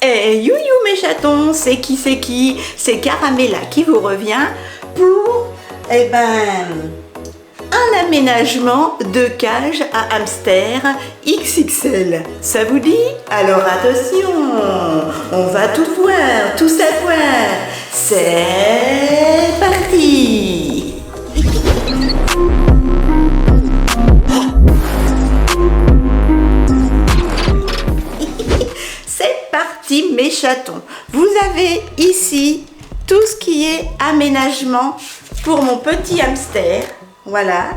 Eh, you mes chatons, c'est qui? C'est Caramella qui vous revient pour, un aménagement de cage à hamster XXL. Ça vous dit? Alors attention, on va tout voir, tout savoir. C'est parti! C'est parti mes chatons. Vous avez ici tout ce qui est aménagement pour mon petit hamster. Voilà,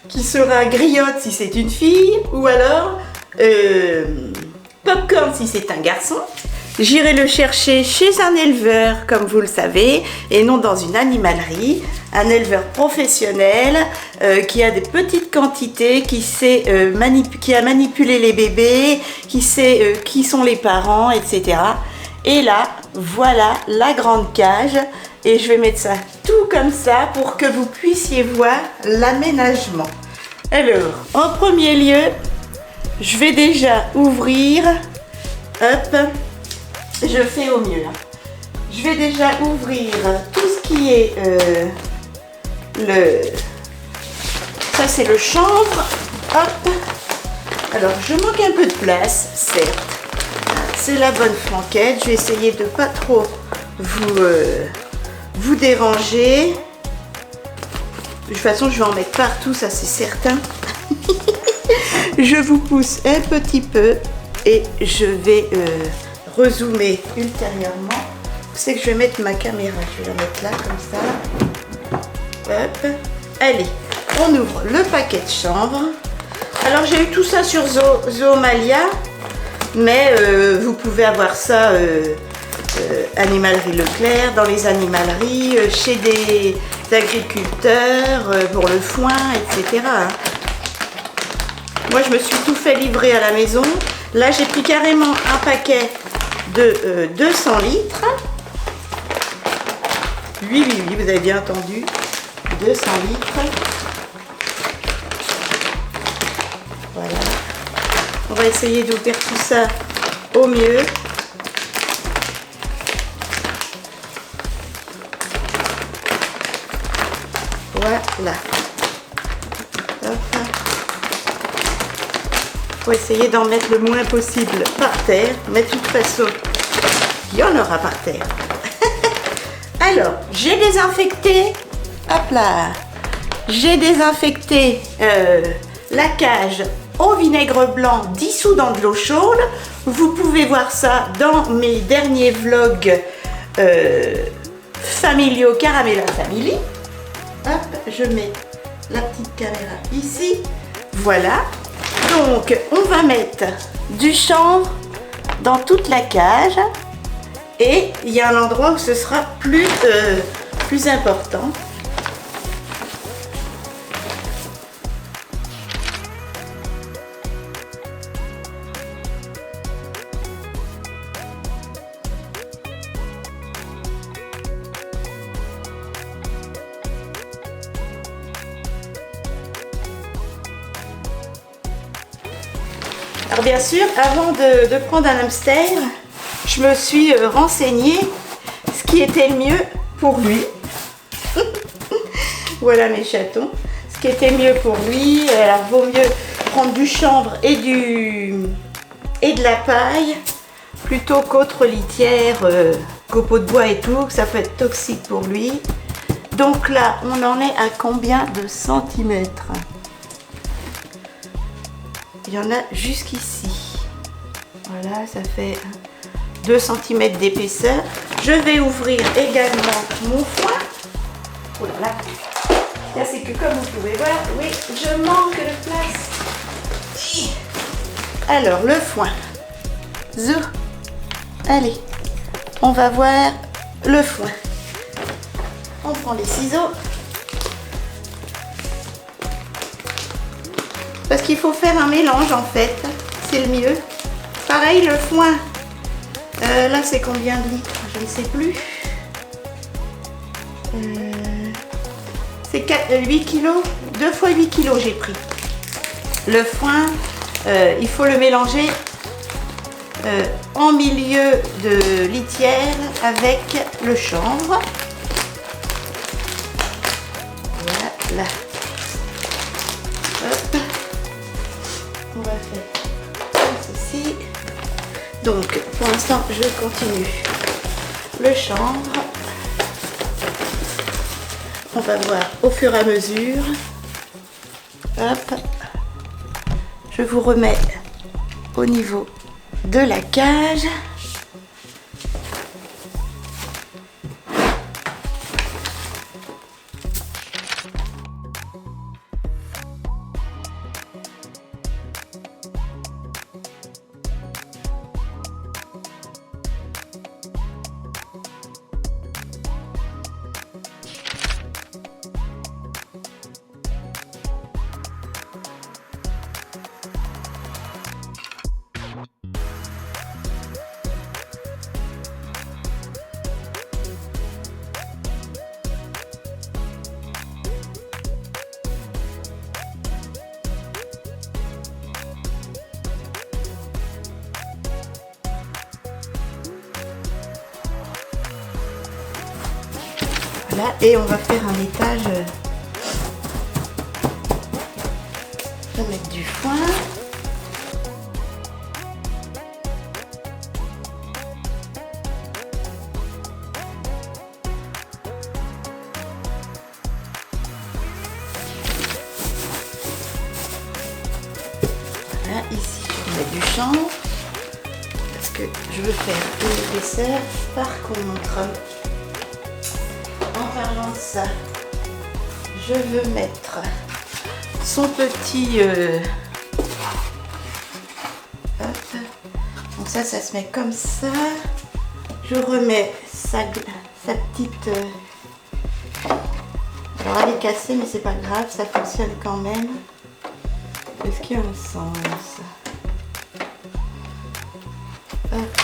qui sera griotte si c'est une fille, ou alors popcorn si c'est un garçon. J'irai le chercher chez un éleveur, comme vous le savez, et non dans une animalerie. Un éleveur professionnel qui a des petites quantités, qui a manipulé les bébés, qui sait qui sont les parents, etc. Et là, voilà la grande cage. Et je vais mettre ça tout comme ça pour que vous puissiez voir l'aménagement. Alors, en premier lieu, je vais déjà ouvrir. Hop, je fais au mieux. Je vais déjà ouvrir tout ce qui est ça c'est le chanvre. Hop. Alors, je manque un peu de place, certes. C'est la bonne flanquette. Je vais essayer de pas trop vous déranger. De toute façon, je vais en mettre partout, ça c'est certain. Je vous pousse un petit peu et je vais rezoomer ultérieurement. C'est que je vais mettre ma caméra. Je vais la mettre là, comme ça. Hop. Allez, on ouvre le paquet de chanvre. Alors, j'ai eu tout ça sur Zoomalia, mais vous pouvez avoir ça Animalerie Leclerc, dans les animaleries, chez des agriculteurs, pour le foin, etc. Moi, je me suis tout fait livrer à la maison. Là, j'ai pris carrément un paquet de 200 litres. Oui, vous avez bien entendu. 200 litres. Voilà. On va essayer d'ouvrir tout ça au mieux. Voilà. Faut essayer d'en mettre le moins possible par terre, mais de toute façon, il y en aura par terre. Alors, j'ai désinfecté, hop là, j'ai désinfecté la cage au vinaigre blanc dissous dans de l'eau chaude. Vous pouvez voir ça dans mes derniers vlogs familiaux Caramella Family. Hop, je mets la petite caméra ici. Voilà. Donc, on va mettre du chanvre dans toute la cage. Et il y a un endroit où ce sera plus important. Alors bien sûr, avant de prendre un hamster, je me suis renseignée ce qui était le mieux pour lui. Voilà mes chatons. Ce qui était mieux pour lui. Alors vaut mieux prendre du chanvre et de la paille plutôt qu'autre litière, copeaux de bois et tout, que ça peut être toxique pour lui. Donc là, on en est à combien de centimètres? Il y en a jusqu'ici. Voilà, ça fait 2 cm d'épaisseur. Je vais ouvrir également mon foin. Oh là là. Là, c'est que comme vous pouvez voir, oui, je manque de place. Alors, le foin. Zou. Allez, on va voir le foin. On prend les ciseaux. Parce qu'il faut faire un mélange en fait, c'est le mieux. Pareil le foin, là c'est combien de litres? Je ne sais plus. C'est 8 kg, 2 fois 8 kg j'ai pris. Le foin, il faut le mélanger en milieu de litière avec le chanvre. Voilà. Hop. On va faire comme ceci. Donc pour l'instant je continue le chanvre. On va voir au fur et à mesure. Hop. Je vous remets au niveau de la cage. Voilà, et on va faire un étage. On va mettre du foin. Voilà, ici je vais mettre du chanvre parce que je veux faire une épaisseur. Par contre, en parlant de ça, je veux mettre son petit hop. Donc ça se met comme ça. Je remets sa petite alors elle est cassée mais c'est pas grave, ça fonctionne quand même. Est-ce qu'il y a un sens? Hop.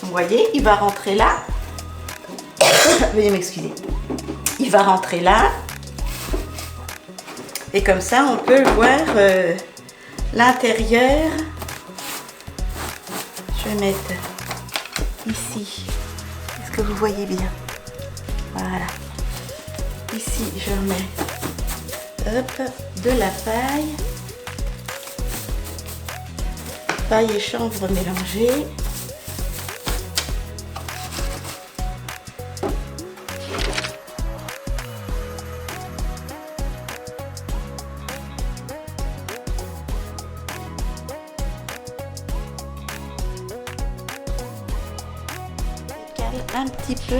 Vous voyez, il va rentrer là. Veuillez m'excuser. Il va rentrer là. Et comme ça, on peut voir l'intérieur. Je vais mettre ici. Est-ce que vous voyez bien? Voilà. Ici, je remets hop, de la paille. Paille et chanvre mélangées. Un petit peu,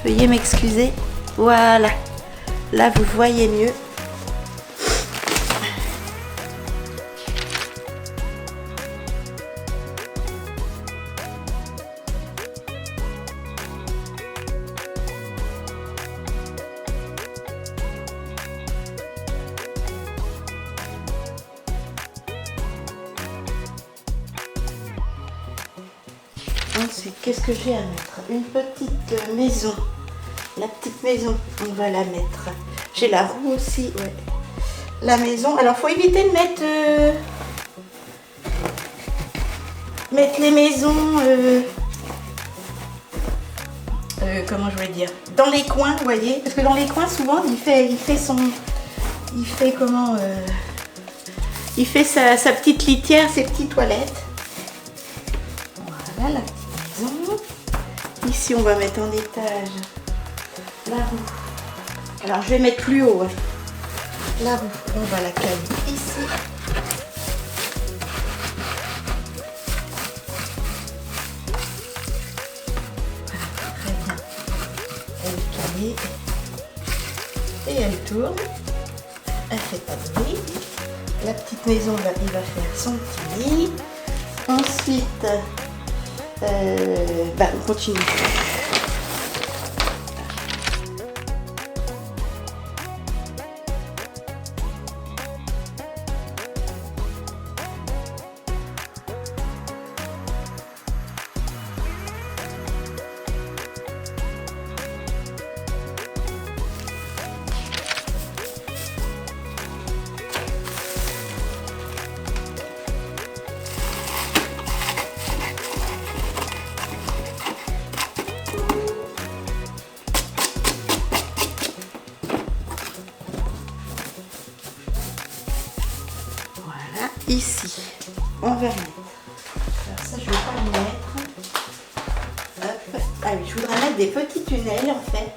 veuillez m'excuser, voilà, là vous voyez mieux. Ensuite, qu'est-ce que j'ai à mettre? Une petite maison. La petite maison, on va la mettre. J'ai la roue aussi, ouais. La maison, alors faut éviter de mettre les maisons, comment je vais dire, dans les coins, vous voyez, parce que dans les coins souvent il fait sa petite litière, ses petites toilettes. Voilà la petite maison. Ici on va mettre en étage la roue. Alors je vais mettre plus haut. Hein. La roue, on va la caler ici. Voilà, très bien. Elle est calée. Et elle tourne. Elle fait pas de bruit. La petite maison, là, il va faire son petit lit. Ensuite, on continue. ici, on va mettre. Alors ça, je ne vais pas le mettre. Hop. Ah oui, je voudrais mettre des petits tunnels en fait.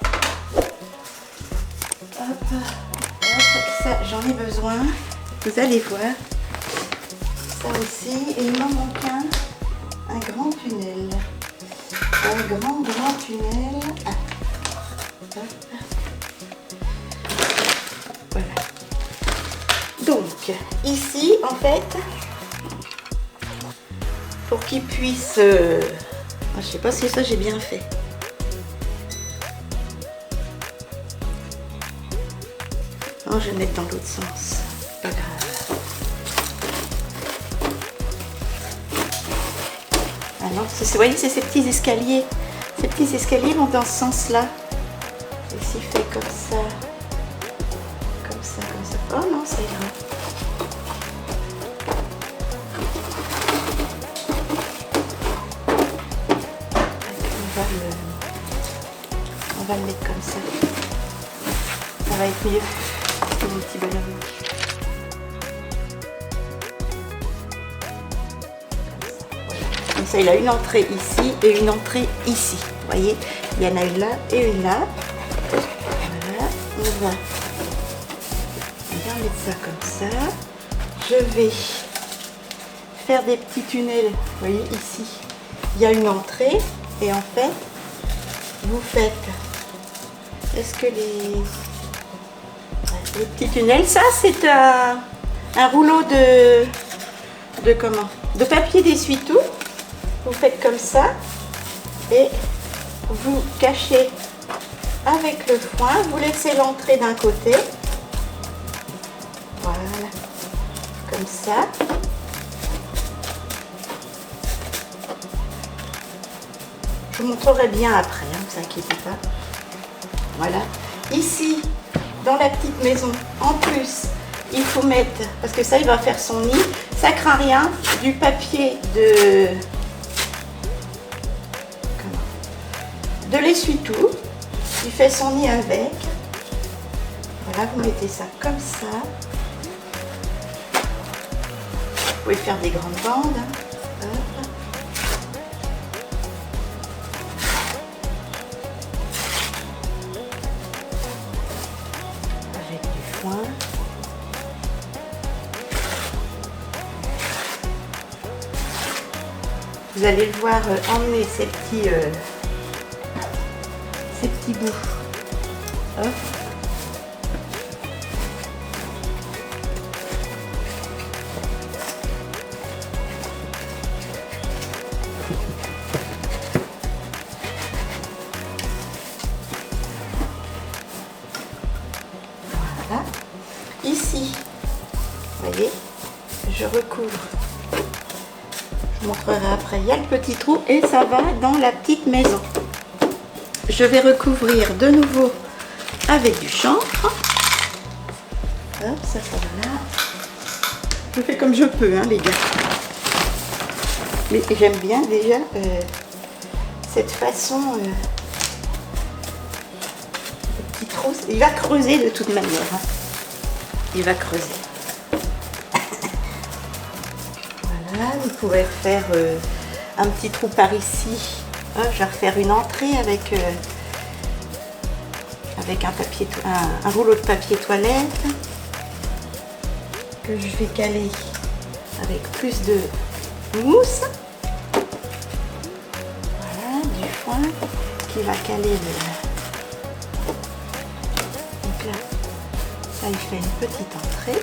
Hop, hop, ça j'en ai besoin. Vous allez voir. Ça aussi. Et il m'en manque un grand tunnel. Un grand tunnel. Ah. Hop. Voilà. Donc, ici, en fait, pour qu'il puisse... je sais pas si ça j'ai bien fait. Non, je vais le mettre dans l'autre sens. Pas grave. Ah non, vous voyez, c'est ces petits escaliers. Ces petits escaliers vont dans ce sens-là. Et s'il fait comme ça. Comme ça, comme ça. Oh non, c'est grave. On va le mettre comme ça. Ça va être mieux. Mon petit bonhomme. Comme ça, il a une entrée ici et une entrée ici. Vous voyez, il y en a une là et une là. Voilà, on va bien mettre ça comme ça. Je vais faire des petits tunnels. Vous voyez, ici, il y a une entrée et en fait, vous faites, est-ce que les petits tunnels, ça c'est un rouleau de papier d'essuie-tout. Vous faites comme ça et vous cachez avec le foin, vous laissez l'entrée d'un côté, voilà, comme ça. Je vous montrerai bien après, ne vous inquiétez pas. Voilà. Ici, dans la petite maison, en plus, il faut mettre, parce que ça, il va faire son nid, ça craint rien, du papier de l'essuie-tout. Il fait son nid avec. Voilà, vous mettez ça comme ça. Vous pouvez faire des grandes bandes. Hop. Vous allez le voir emmener ces petits bouts. Hop. Voilà. Ici, vous voyez, je recouvre. Je vous montrerai après. Il y a le petit trou et ça va dans la petite maison. Je vais recouvrir de nouveau avec du chanvre. Hop, ça va là. Je fais comme je peux, hein, les gars. Mais j'aime bien déjà cette façon. Le petit trou, il va creuser de toute manière. Hein. Il va creuser. Voilà, vous pouvez faire un petit trou par ici. Je vais refaire une entrée avec un rouleau de papier toilette que je vais caler avec plus de mousse. Voilà, du foin qui va caler le... Donc là, ça il fait une petite entrée.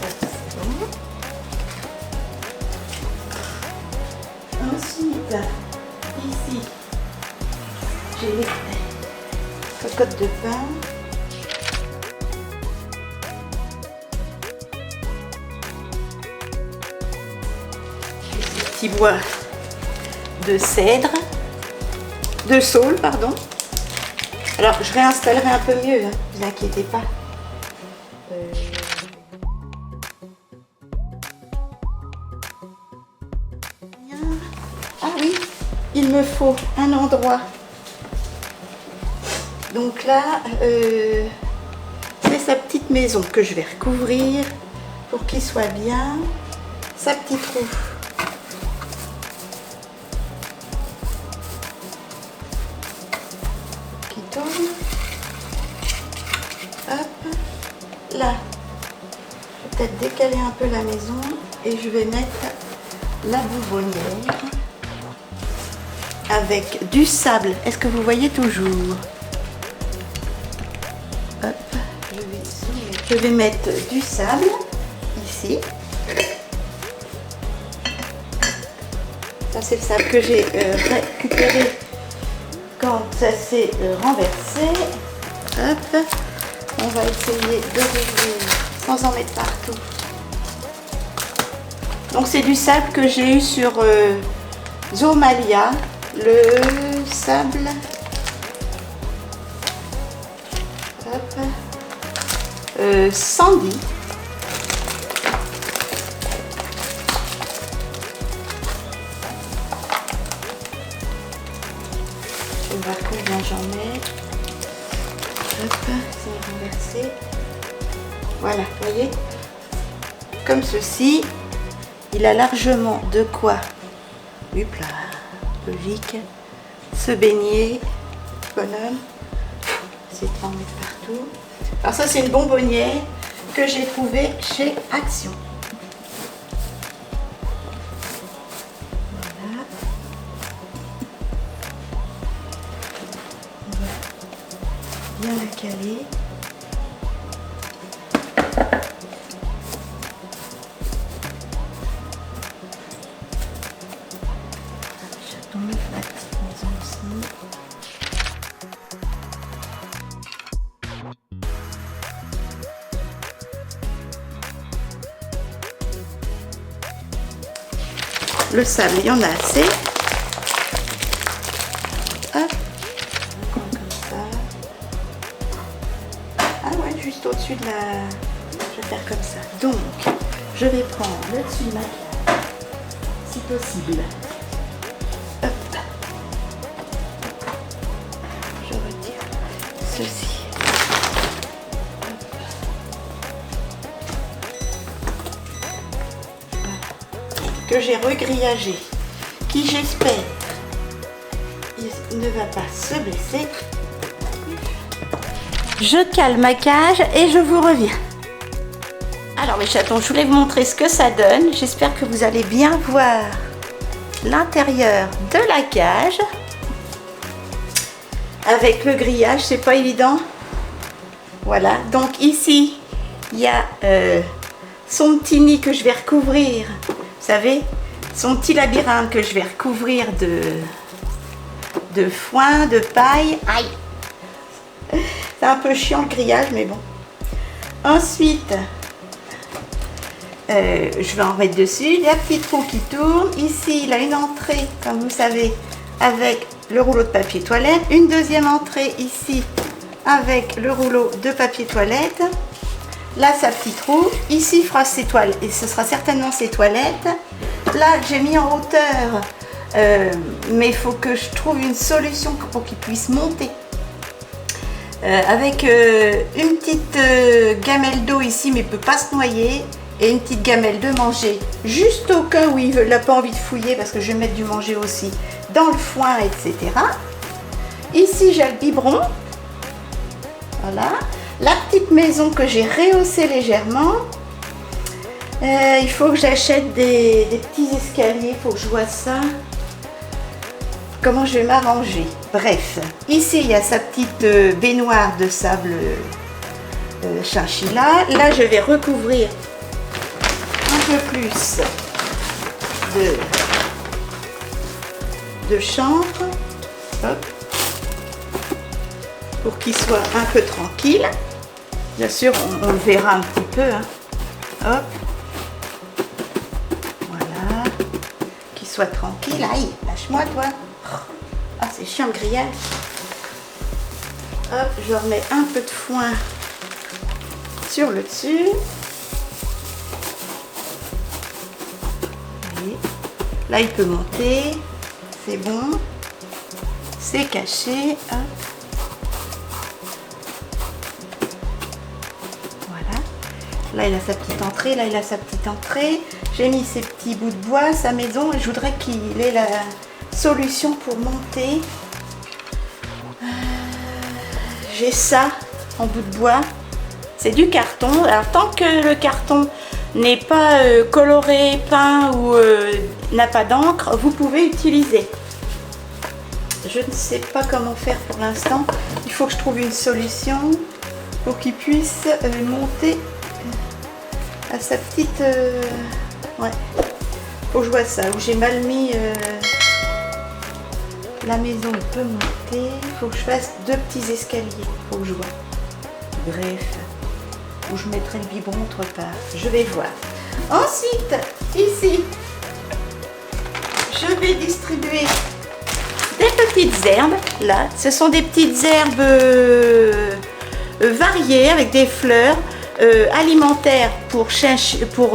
Ça c'est bon. Ensuite, ici, j'ai les cocottes de pain. Ces petits bois de cèdre, de saule, pardon. Alors, je réinstallerai un peu mieux, hein, ne vous inquiétez pas. Ah oui, il me faut un endroit. Donc là, c'est sa petite maison que je vais recouvrir pour qu'il soit bien. Sa petite roue. Qui tourne. Hop. Là. Je vais peut-être décaler un peu la maison et je vais mettre la bouvonnière avec du sable. Est-ce que vous voyez toujours? Hop, je vais mettre du sable ici. Ça c'est le sable que j'ai récupéré quand ça s'est renversé. Hop, on va essayer de rouvrir sans en mettre partout. Donc c'est du sable que j'ai eu sur Zomalia, le sable. Hop. Sandy. Je vais voir combien j'en mets. Hop, c'est renversé. Voilà, vous voyez, comme ceci. Il a largement de quoi, hop là, logique, se baigner, bonhomme, c'est pas en mettre partout. Alors ça c'est une bonbonnière que j'ai trouvée chez Action. Voilà. On va bien la caler. Le sable, il y en a assez. Hop. Comme ça. Ah ouais, juste au-dessus de la... Je vais faire comme ça. Donc, je vais prendre le dessus de ma carte, si possible. Hop. Je retire ceci. Que j'ai regrillagé, qui j'espère ne va pas se blesser. Je cale ma cage et je vous reviens. Alors mes chatons, je voulais vous montrer ce que ça donne. J'espère que vous allez bien voir l'intérieur de la cage. Avec le grillage, c'est pas évident. Voilà, donc ici, il y a son petit nid que je vais recouvrir. Vous savez, son petit labyrinthe que je vais recouvrir de foin, de paille. Aïe! C'est un peu chiant le grillage, mais bon. Ensuite, je vais en mettre dessus. La petite roue qui tourne. Ici, il a une entrée, comme vous savez, avec le rouleau de papier toilette. Une deuxième entrée ici, avec le rouleau de papier toilette. Là, sa petite roue. Ici, il fera ses toilettes. Et ce sera certainement ses toilettes. Là, j'ai mis en hauteur. Mais il faut que je trouve une solution pour qu'il puisse monter. Avec une petite gamelle d'eau ici, mais il ne peut pas se noyer. Et une petite gamelle de manger. Juste au cas où il n'a pas envie de fouiller, parce que je vais mettre du manger aussi dans le foin, etc. Ici, j'ai le biberon. Voilà. La petite maison que j'ai rehaussée légèrement. Il faut que j'achète des petits escaliers. Il faut que je vois ça. Comment je vais m'arranger. Bref. Ici, il y a sa petite baignoire de sable chinchilla. Là, je vais recouvrir un peu plus de chanvre. Hop. Pour qu'il soit un peu tranquille. Bien sûr, on le verra un petit peu. Hein. Hop. Voilà. Qu'il soit tranquille. Aïe, lâche-moi toi. Ah, c'est chiant le grillage. Hop, je remets un peu de foin sur le dessus. Voyez. Là, il peut monter. C'est bon. C'est caché. Hop. Là, il a sa petite entrée, là, il a sa petite entrée. J'ai mis ses petits bouts de bois, sa maison, et je voudrais qu'il ait la solution pour monter. J'ai ça en bout de bois. C'est du carton. Alors, tant que le carton n'est pas coloré, peint ou n'a pas d'encre, vous pouvez utiliser. Je ne sais pas comment faire pour l'instant. Il faut que je trouve une solution pour qu'il puisse monter à sa petite... ouais. Faut que je vois ça. Où j'ai mal mis la maison, il peut monter. Il faut que je fasse 2 petits escaliers. Faut que je vois. Bref. Où je mettrai le biberon autre part. Je vais voir. Ensuite, ici, je vais distribuer des petites herbes. Là, ce sont des petites herbes variées avec des fleurs alimentaires pour chinchilla,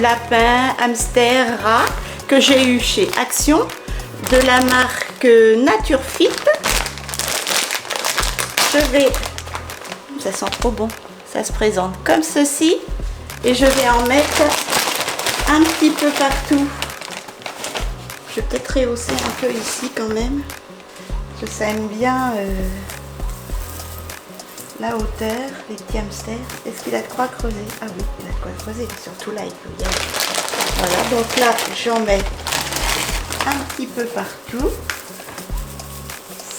lapin, hamster, rat que j'ai eu chez Action de la marque Nature Fit. Je vais... Ça sent trop bon. Ça se présente comme ceci. Et je vais en mettre un petit peu partout. Je vais peut-être rehausser un peu ici quand même. Parce que ça aime bien la hauteur, les petits hamsters. Est-ce qu'il a de quoi creuser? Ah oui, il a de quoi creuser. Surtout là, il peut y aller. Voilà, donc là, j'en mets un petit peu partout.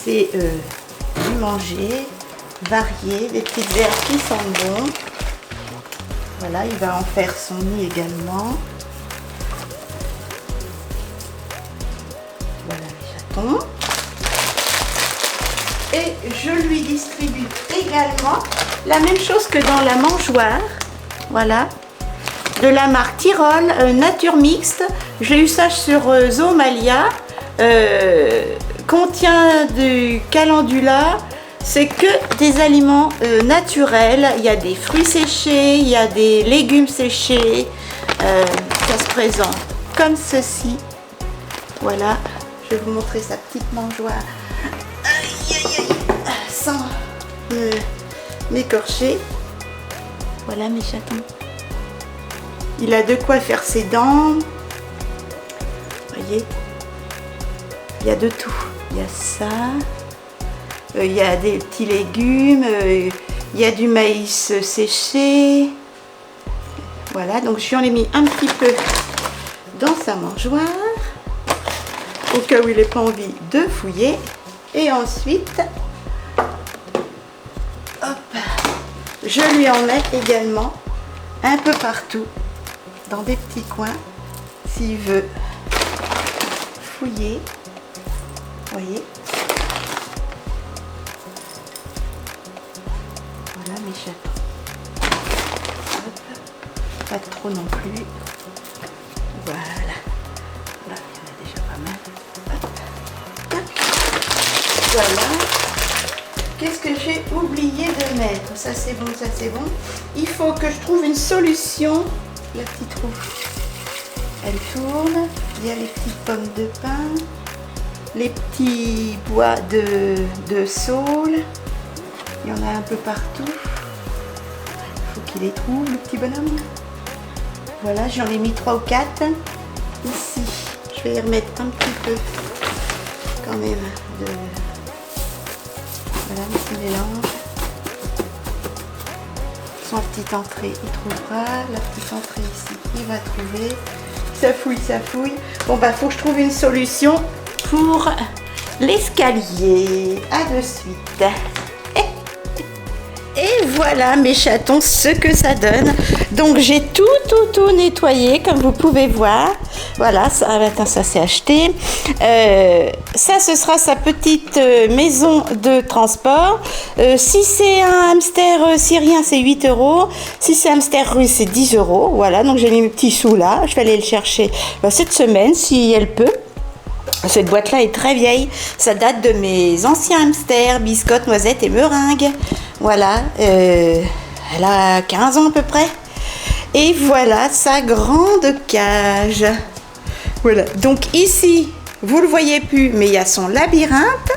C'est du manger. Varié, des petites herbes qui sentent bon. Voilà, il va en faire son nid également. Voilà les chatons. Et je lui distribue également la même chose que dans la mangeoire. Voilà. De la marque Tyrol, Nature Mixte. J'ai eu ça sur Zoomalia. Contient du calendula. C'est que des aliments naturels. Il y a des fruits séchés, il y a des légumes séchés. Ça se présente comme ceci. Voilà, je vais vous montrer sa petite mangeoire. Aïe, aïe, aïe. Sans m'écorcher. Voilà mes chatons. Il a de quoi faire ses dents. Voyez, il y a de tout. Il y a ça. Il y a des petits légumes, il y a du maïs séché. Voilà, donc je lui en ai mis un petit peu dans sa mangeoire, au cas où il n'ait pas envie de fouiller. Et ensuite, hop, je lui en mets également un peu partout, dans des petits coins, s'il veut fouiller. Voyez. Voilà mes chatons. Hop. Pas trop non plus. Voilà. Là, il y en a déjà pas mal. Hop. Hop. Voilà. Qu'est-ce que j'ai oublié de mettre? Ça c'est bon, ça c'est bon. Il faut que je trouve une solution. La petite roue, elle tourne. Il y a les petites pommes de pin. Les petits bois de saule. Il y en a un peu partout. Il faut qu'il les trouve, le petit bonhomme. Voilà, j'en ai mis 3 ou 4. Ici, je vais y remettre un petit peu quand même de... Voilà, un petit mélange. Son petite entrée, il trouvera. La petite entrée ici, il va trouver. Ça fouille, ça fouille. Bon, bah, faut que je trouve une solution pour l'escalier. À de suite. Et voilà mes chatons ce que ça donne. Donc j'ai tout nettoyé comme vous pouvez voir. Voilà, ça, attends, ça c'est acheté. Ça ce sera sa petite maison de transport. Si c'est un hamster syrien c'est 8 €. Si c'est un hamster russe c'est 10 €. Voilà, donc j'ai mis mes petits sous là. Je vais aller le chercher cette semaine si elle peut. Cette boîte-là est très vieille. Ça date de mes anciens hamsters, biscottes, noisettes et meringues. Voilà, elle a 15 ans à peu près. Et voilà sa grande cage. Voilà, donc ici, vous ne le voyez plus, mais il y a son labyrinthe.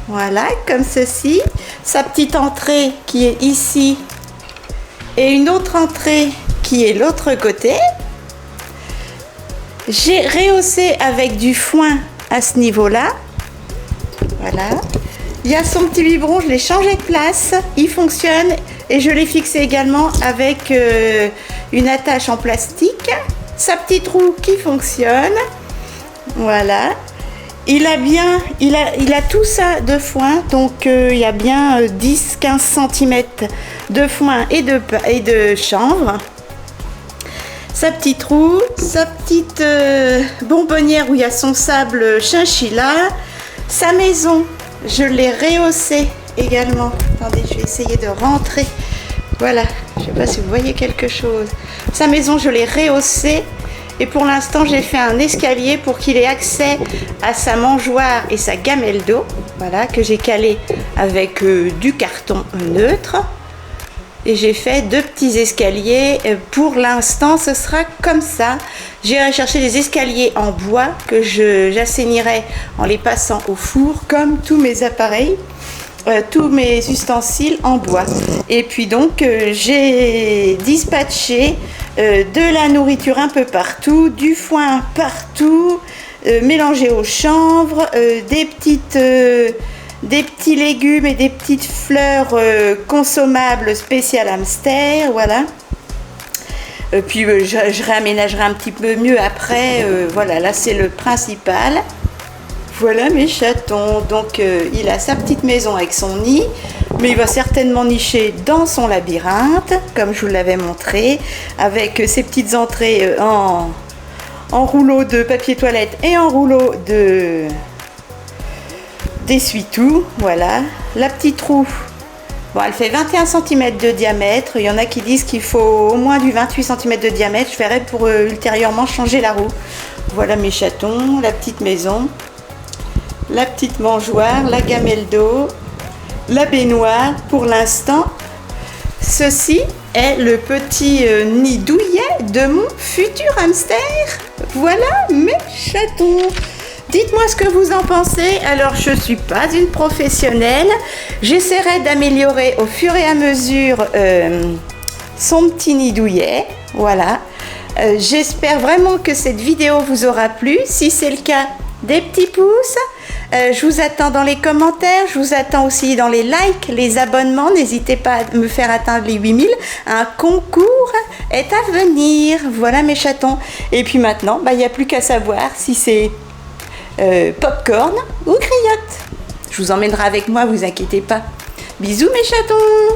Voilà, comme ceci. Sa petite entrée qui est ici. et une autre entrée qui est l'autre côté. J'ai rehaussé avec du foin à ce niveau-là. Voilà. Il y a son petit biberon, je l'ai changé de place. Il fonctionne et je l'ai fixé également avec une attache en plastique. Sa petite roue qui fonctionne. Voilà. Il a tout ça de foin, donc il y a bien 10-15 cm de foin et de chanvre. Sa petite roue, sa petite bonbonnière où il y a son sable chinchilla. Sa maison, je l'ai rehaussée également. Attendez, je vais essayer de rentrer. Voilà, je ne sais pas si vous voyez quelque chose. Sa maison, je l'ai rehaussée. Et pour l'instant, j'ai fait un escalier pour qu'il ait accès à sa mangeoire et sa gamelle d'eau. Voilà, que j'ai calé avec du carton neutre. Et j'ai fait 2 petits escaliers. Pour l'instant, ce sera comme ça. J'irai chercher des escaliers en bois que j'assainirai en les passant au four, comme tous mes appareils, tous mes ustensiles en bois. Et puis donc, j'ai dispatché de la nourriture un peu partout, du foin partout, mélangé au chanvre, des petits légumes et des petites fleurs consommables spéciales hamster, voilà. Puis je réaménagerai un petit peu mieux après, voilà, là c'est le principal. Voilà mes chatons, donc il a sa petite maison avec son nid, mais il va certainement nicher dans son labyrinthe, comme je vous l'avais montré, avec ses petites entrées en rouleau de papier toilette et en rouleau d'essuie-tout, voilà. La petite roue, bon, elle fait 21 cm de diamètre, il y en a qui disent qu'il faut au moins du 28 cm de diamètre, je ferai pour ultérieurement changer la roue. Voilà mes chatons, la petite maison. La petite mangeoire, la gamelle d'eau, la baignoire pour l'instant. Ceci est le petit nid douillet de mon futur hamster. Voilà mes chatons. Dites-moi ce que vous en pensez. Alors, je ne suis pas une professionnelle. J'essaierai d'améliorer au fur et à mesure son petit nid douillet. Voilà. J'espère vraiment que cette vidéo vous aura plu. Si c'est le cas, des petits pouces. Je vous attends dans les commentaires, je vous attends aussi dans les likes, les abonnements. N'hésitez pas à me faire atteindre les 8000. Un concours est à venir. Voilà mes chatons. Et puis maintenant, il n'y a plus qu'à savoir si c'est popcorn ou griotte. Je vous emmènerai avec moi, vous inquiétez pas. Bisous mes chatons.